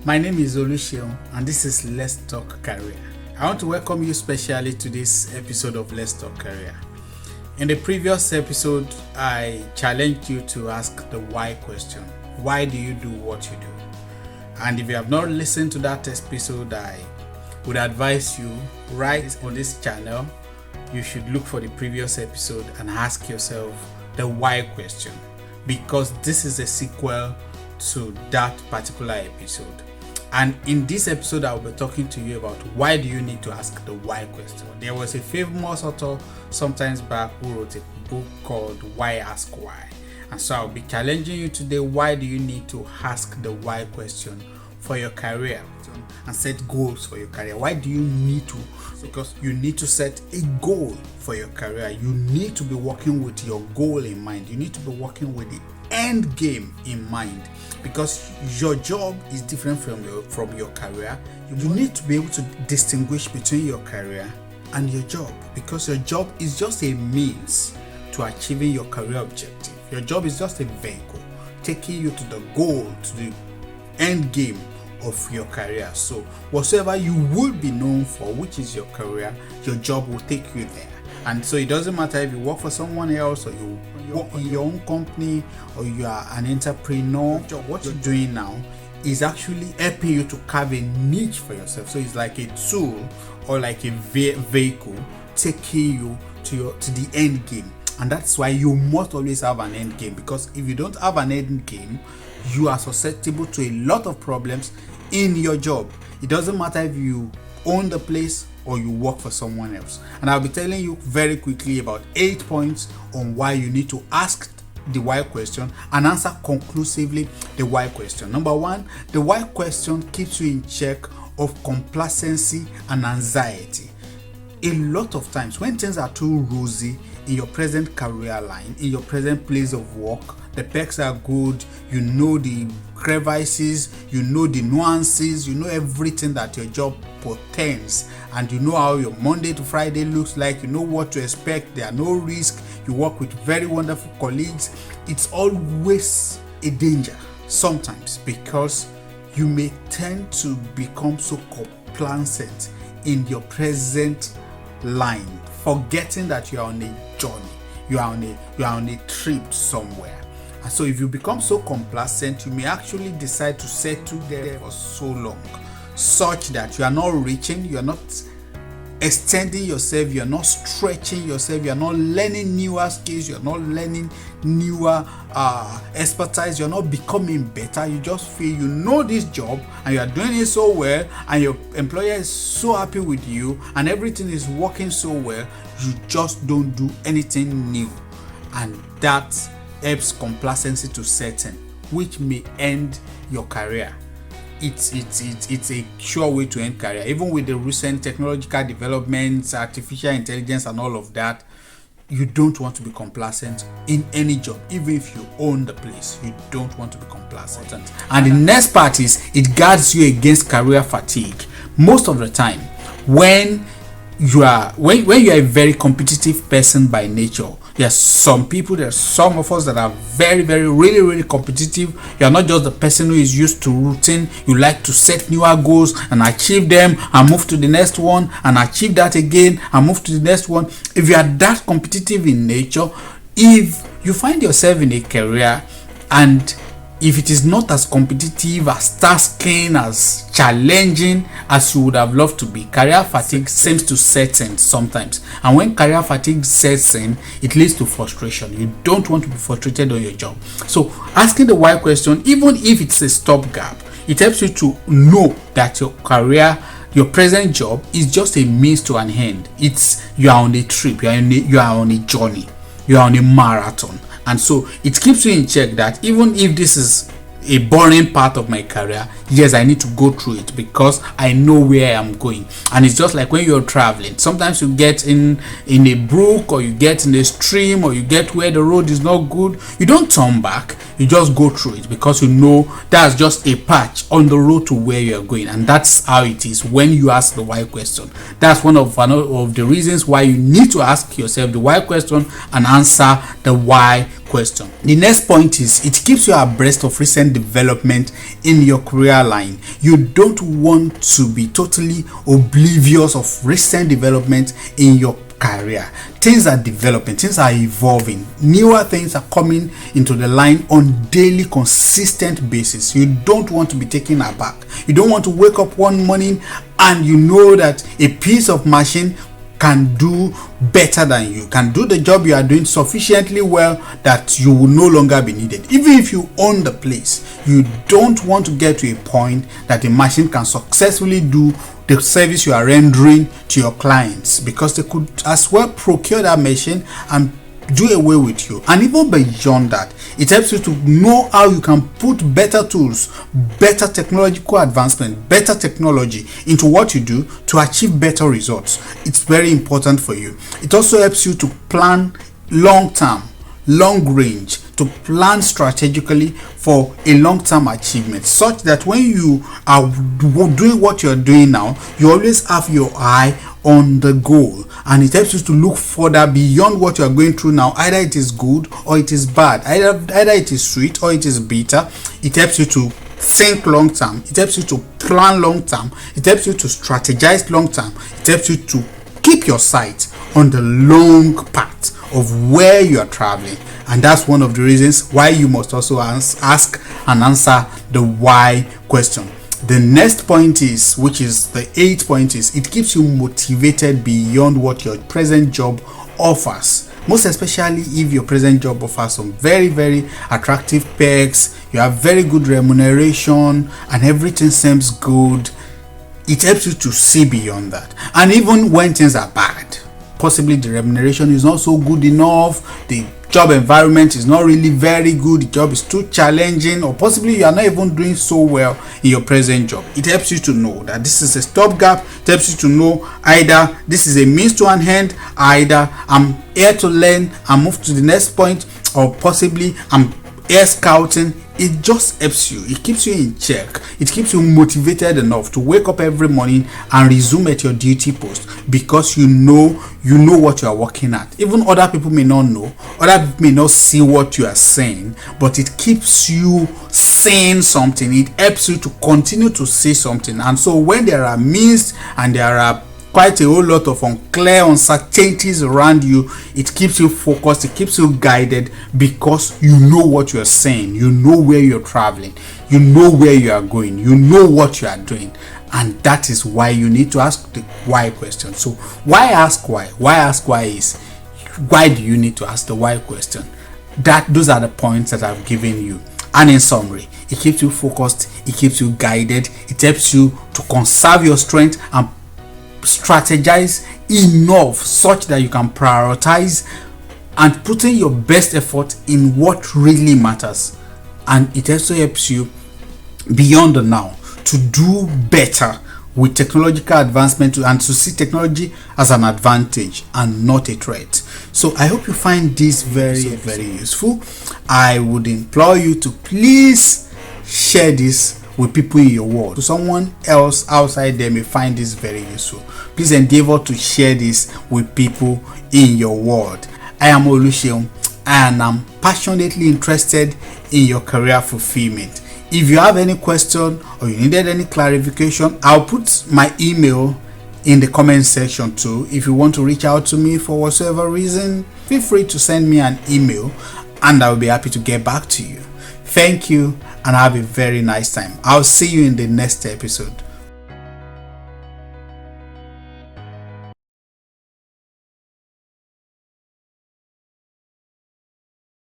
My name is Oluseun and this is Let's Talk Career. I want to welcome you specially to this episode of Let's Talk Career. In the previous episode, I challenged you to ask the why question. Why do you do what you do? And if you have not listened to that episode, I would advise you right on this channel, you should look for the previous episode and ask yourself the why question, because this is a sequel to that particular episode. And in this episode, I'll be talking to you about why do you need to ask the why question. There was a famous author sometimes back who wrote a book called Why Ask Why. And so I'll be challenging you today, why do you need to ask the why question for your career and set goals for your career? Why do you need to? Because you need to set a goal for your career. You need to be working with your goal in mind. You need to be working with the end game in mind, because your job is different from your career. You need to be able to distinguish between your career and your job, because your job is just a means to achieving your career objective. Your job is just a vehicle taking you to the goal, to the end game of your career. So whatsoever you will be known for, which is your career, your job will take you there. And so it doesn't matter if you work for someone else or you work in your own company or you are an entrepreneur. What you're doing now is actually helping you to carve a niche for yourself. So it's like a tool or like a vehicle taking you to the end game. And that's why you must always have an end game, because if you don't have an end game, you are susceptible to a lot of problems in your job. It doesn't matter if you own the place or you work for someone else. And I'll be telling you very quickly about 8 points on why you need to ask the why question and answer conclusively the why question. Number one, the why question keeps you in check of complacency and anxiety. A lot of times when things are too rosy in your present career line, in your present place of work, the perks are good, you know the crevices, you know the nuances, you know everything that your job portends, and you know how your Monday to Friday looks like, you know what to expect, there are no risks, you work with very wonderful colleagues. It's always a danger sometimes, because you may tend to become so complacent in your present line, forgetting that you are on a journey, you are on a trip somewhere. And so if you become so complacent, you may actually decide to settle there for so long, such that you are not reaching, you are not extending yourself, you are not stretching yourself, you are not learning newer skills, you are not learning newer expertise, you are not becoming better. You just feel you know this job and you are doing it so well, and your employer is so happy with you and everything is working so well, you just don't do anything new, and that helps complacency to set in, which may end your career. It's a sure way to end career. Even with the recent technological developments, artificial intelligence and all of that, you don't want to be complacent in any job. Even if you own the place, you don't want to be complacent. And the next part is, it guards you against career fatigue. Most of the time, when you are a very competitive person by nature, there's some of us that are really competitive. You are not just the person who is used to routine. You like to set newer goals and achieve them and move to the next one and achieve that again and move to the next one. If you are that competitive in nature, if you find yourself in a career and if it is not as competitive, as tasking, as challenging as you would have loved to be, career fatigue seems to set in sometimes. And when career fatigue sets in, it leads to frustration. You don't want to be frustrated on your job. So asking the why question, even if it's a stopgap, it helps you to know that your career, your present job, is just a means to an end. You are on a trip, you are on a journey, you are on a marathon. And so it keeps you in check that even if this is a boring part of my career, yes, I need to go through it because I know where I am going. And it's just like when you're traveling, sometimes you get in a brook, or you get in a stream, or you get where the road is not good. You don't turn back, you just go through it, because you know that's just a patch on the road to where you're going. And that's how it is when you ask the why question. That's one of the reasons why you need to ask yourself the why question and answer the why question. The next point is it keeps you abreast of recent development in your career line. You don't want to be totally oblivious of recent development in your career. Things are developing, things are evolving, newer things are coming into the line on daily consistent basis. You don't want to be taken aback. You don't want to wake up one morning and you know that a piece of machine can do better than you, can do the job you are doing sufficiently well that you will no longer be needed. Even if you own the place, you don't want to get to a point that a machine can successfully do the service you are rendering to your clients, because they could as well procure that machine and do away with you. And even beyond that, it helps you to know how you can put better tools, better technological advancement, better technology into what you do to achieve better results. It's very important for you. It also helps you to plan long-term, long range, to plan strategically for a long-term achievement, such that when you are doing what you're doing now, you always have your eye on the goal, and it helps you to look further beyond what you are going through now. Either it is good or it is bad, either it is sweet or it is bitter. It helps you to think long term, it helps you to plan long term, it helps you to strategize long term, it helps you to keep your sight on the long path of where you are traveling. And that's one of the reasons why you must also ask and answer the why question. The next point is, which is the 8th point, is it keeps you motivated beyond what your present job offers. Most especially if your present job offers some very, very attractive perks, you have very good remuneration, and everything seems good. It helps you to see beyond that. And even when things are bad, possibly the remuneration is not so good enough, the job environment is not really very good, the job is too challenging, or possibly you are not even doing so well in your present job, it helps you to know that this is a stopgap. It helps you to know either this is a means to an end, either I'm here to learn and move to the next point, or possibly I'm here scouting. It just helps you. It keeps you in check. It keeps you motivated enough to wake up every morning and resume at your duty post, because you know what you are working at. Even other people may not know, other people may not see what you are saying, but it keeps you saying something. It helps you to continue to say something. And so when there are means and there are quite a whole lot of unclear uncertainties around you, it keeps you focused, it keeps you guided, because you know what you're saying, you know where you're traveling, you know where you are going, you know what you are doing. And that is why you need to ask the why question. So why ask why? Why ask why is, why do you need to ask the why question? Those are the points that I've given you. And in summary, it keeps you focused, it keeps you guided, it helps you to conserve your strength and strategize enough such that you can prioritize and put in your best effort in what really matters. And it also helps you beyond the now to do better with technological advancement and to see technology as an advantage and not a threat. So I hope you find this very, very useful. I would implore you to please share this with people in your world, so someone else outside there may find this very useful. Please endeavor to share this with people in your world. I am Oluseun and I'm passionately interested in your career fulfillment. If you have any question or you needed any clarification, I'll put my email in the comment section too. If you want to reach out to me for whatever reason, feel free to send me an email and I'll be happy to get back to you. Thank you and have a very nice time. I'll see you in the next episode.